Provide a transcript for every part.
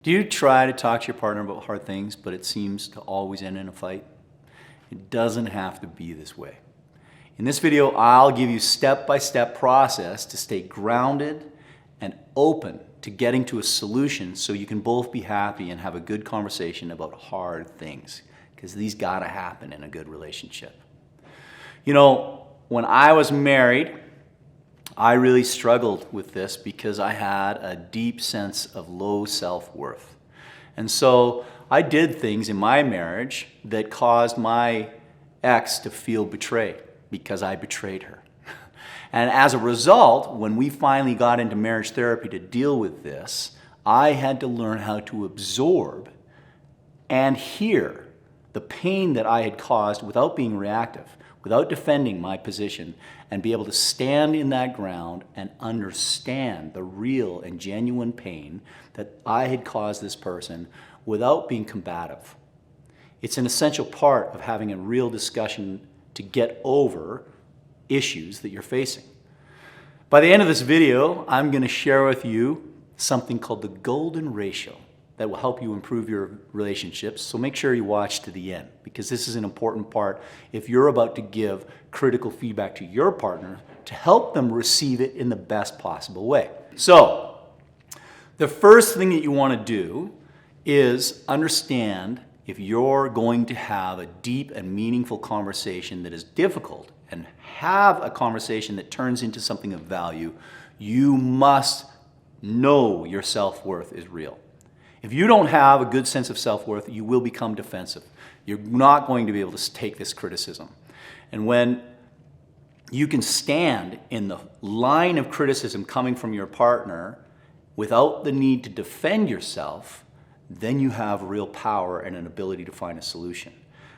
Do you try to talk to your partner about hard things, but it seems to always end in a fight? It doesn't have to be this way. In this video, I'll give you a step-by-step process to stay grounded and open to getting to a solution so you can both be happy and have a good conversation about hard things, because these gotta happen in a good relationship. You know, when I was married, I really struggled with this because I had a deep sense of low self-worth. And so I did things in my marriage that caused my ex to feel betrayed because I betrayed her. And as a result, when we finally got into marriage therapy to deal with this, I had to learn how to absorb and hear the pain that I had caused without being reactive, without defending my position, and be able to stand in that ground and understand the real and genuine pain that I had caused this person without being combative. It's an essential part of having a real discussion to get over issues that you're facing. By the end of this video, I'm going to share with you something called the golden ratio that will help you improve your relationships. So make sure you watch to the end, because this is an important part if you're about to give critical feedback to your partner to help them receive it in the best possible way. So the first thing that you want to do is understand if you're going to have a deep and meaningful conversation that is difficult and have a conversation that turns into something of value, you must know your self-worth is real. If you don't have a good sense of self-worth, you will become defensive. You're not going to be able to take this criticism. And when you can stand in the line of criticism coming from your partner without the need to defend yourself, then you have real power and an ability to find a solution.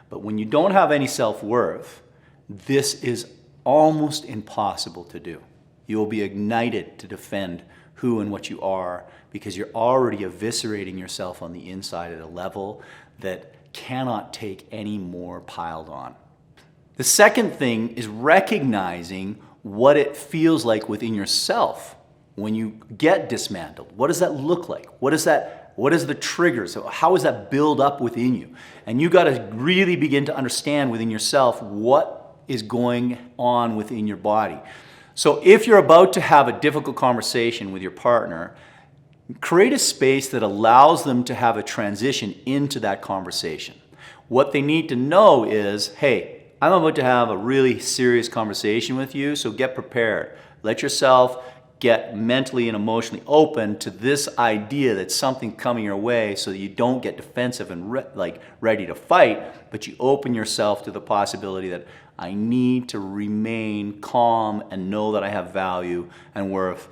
But when you don't have any self-worth, this is almost impossible to do. You will be ignited to defend who and what you are, because you're already eviscerating yourself on the inside at a level that cannot take any more piled on. The second thing is recognizing what it feels like within yourself when you get dismantled. What does that look like? What is the triggers? How does that build up within you? And you got to really begin to understand within yourself what is going on within your body. So if you're about to have a difficult conversation with your partner, create a space that allows them to have a transition into that conversation. What they need to know is, hey, I'm about to have a really serious conversation with you, so get prepared. Let yourself get mentally and emotionally open to this idea that something's coming your way, so that you don't get defensive and ready to fight, but you open yourself to the possibility that I need to remain calm and know that I have value and worth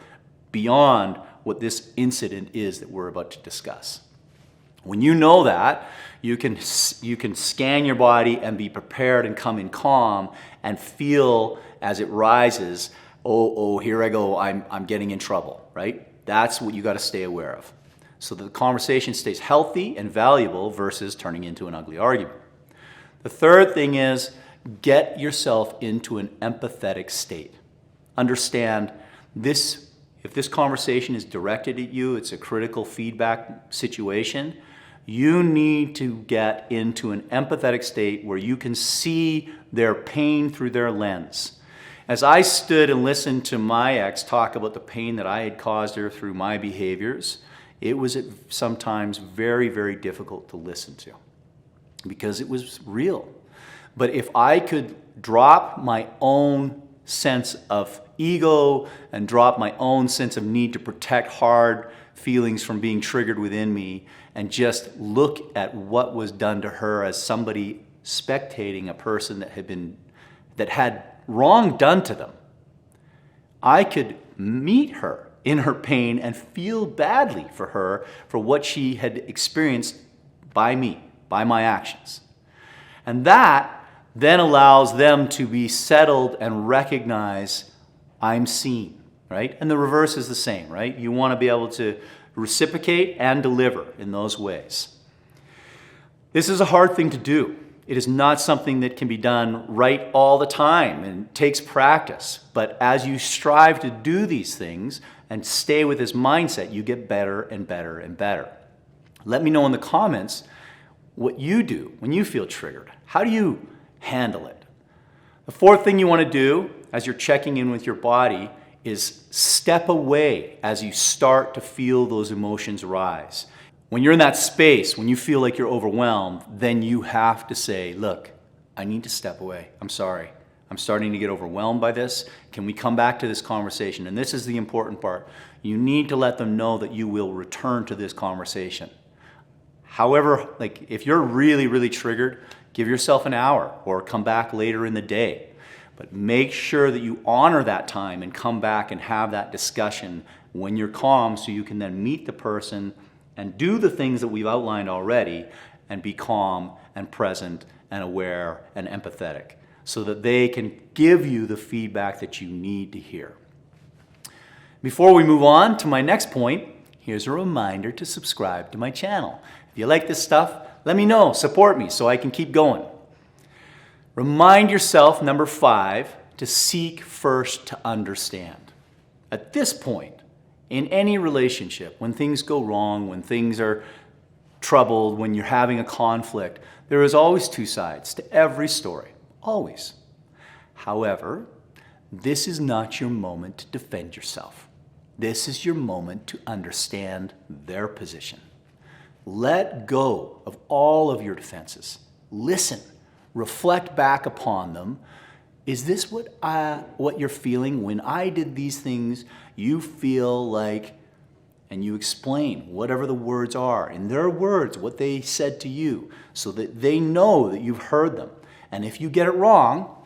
beyond what this incident is that we're about to discuss. When you know that, you can scan your body and be prepared and come in calm and feel as it rises, oh, here I go, I'm getting in trouble, right? That's what you got to stay aware of, so that the conversation stays healthy and valuable versus turning into an ugly argument. The third thing is get yourself into an empathetic state. Understand this. If this conversation is directed at you, it's a critical feedback situation, you need to get into an empathetic state where you can see their pain through their lens. As I stood and listened to my ex talk about the pain that I had caused her through my behaviors, it was sometimes very, very difficult to listen to because it was real. But if I could drop my own sense of ego and drop my own sense of need to protect hard feelings from being triggered within me and just look at what was done to her as somebody spectating a person that had wrong done to them, I could meet her in her pain and feel badly for her for what she had experienced by me, by my actions. And that then allows them to be settled and recognize I'm seen, right? And the reverse is the same, right? You want to be able to reciprocate and deliver in those ways. This is a hard thing to do. It is not something that can be done right all the time, and it takes practice. But as you strive to do these things and stay with this mindset, you get better and better and better. Let me know in the comments what you do when you feel triggered. How do you handle it? The fourth thing you want to do as you're checking in with your body is step away as you start to feel those emotions rise. When you're in that space, when you feel like you're overwhelmed, then you have to say, look, I need to step away. I'm sorry. I'm starting to get overwhelmed by this. Can we come back to this conversation? And this is the important part. You need to let them know that you will return to this conversation. However, like if you're really, really triggered, give yourself an hour or come back later in the day. But make sure that you honor that time and come back and have that discussion when you're calm so you can then meet the person and do the things that we've outlined already and be calm and present and aware and empathetic so that they can give you the feedback that you need to hear. Before we move on to my next point, here's a reminder to subscribe to my channel. If you like this stuff, let me know, support me so I can keep going. Remind yourself, number 5, to seek first to understand. At this point, in any relationship, when things go wrong, when things are troubled, when you're having a conflict, there is always two sides to every story, always. However, this is not your moment to defend yourself. This is your moment to understand their position. Let go of all of your defenses. Listen, reflect back upon them. Is this what you're feeling? When I did these things, you feel like, and you explain whatever the words are, in their words, what they said to you, so that they know that you've heard them. And if you get it wrong,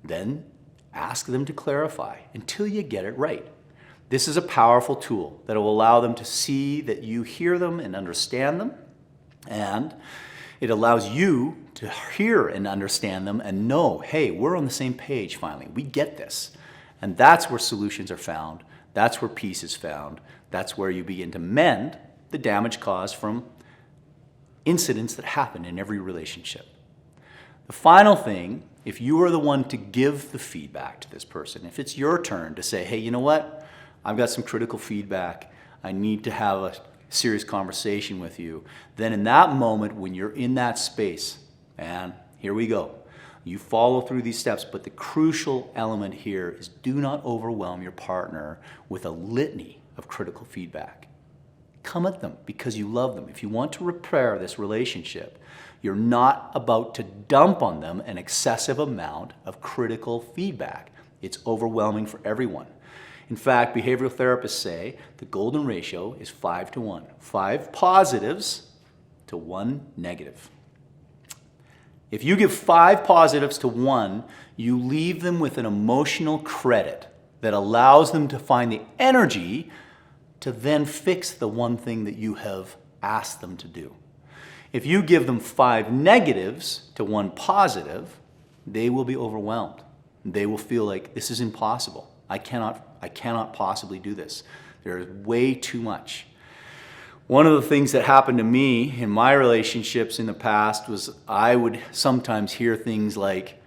then ask them to clarify until you get it right. This is a powerful tool that will allow them to see that you hear them and understand them, and it allows you to hear and understand them and know, hey, we're on the same page finally. We get this. And that's where solutions are found. That's where peace is found. That's where you begin to mend the damage caused from incidents that happen in every relationship. The final thing, if you are the one to give the feedback to this person, if it's your turn to say, hey, you know what? I've got some critical feedback. I need to have a serious conversation with you. Then in that moment, when you're in that space, and here we go, you follow through these steps, but the crucial element here is do not overwhelm your partner with a litany of critical feedback. Come at them because you love them. If you want to repair this relationship, you're not about to dump on them an excessive amount of critical feedback. It's overwhelming for everyone. In fact, behavioral therapists say the golden ratio is 5 to 1. 5 positives to 1 negative. If you give 5 positives to 1, you leave them with an emotional credit that allows them to find the energy to then fix the one thing that you have asked them to do. If you give them 5 negatives to 1 positive, they will be overwhelmed. They will feel like this is impossible. I cannot possibly do this. There is way too much. One of the things that happened to me in my relationships in the past was I would sometimes hear things like,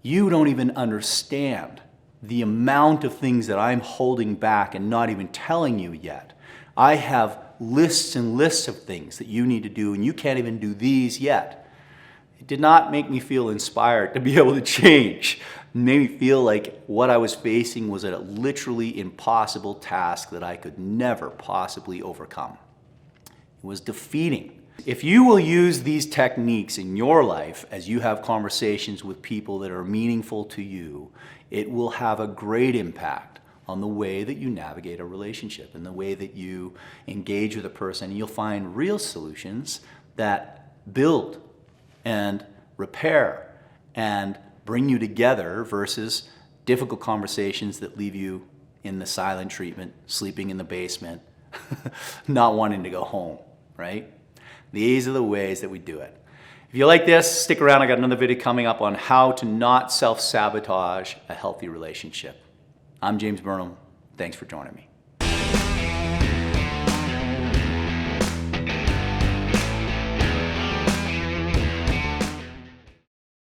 you don't even understand the amount of things that I'm holding back and not even telling you yet. I have lists and lists of things that you need to do and you can't even do these yet. It did not make me feel inspired to be able to change. It made me feel like what I was facing was a literally impossible task that I could never possibly overcome. It was defeating. If you will use these techniques in your life as you have conversations with people that are meaningful to you, it will have a great impact on the way that you navigate a relationship and the way that you engage with a person. You'll find real solutions that build and repair and bring you together versus difficult conversations that leave you in the silent treatment, sleeping in the basement, not wanting to go home, right? These are the ways that we do it. If you like this, stick around. I got another video coming up on how to not self-sabotage a healthy relationship. I'm James Burnham. Thanks for joining me.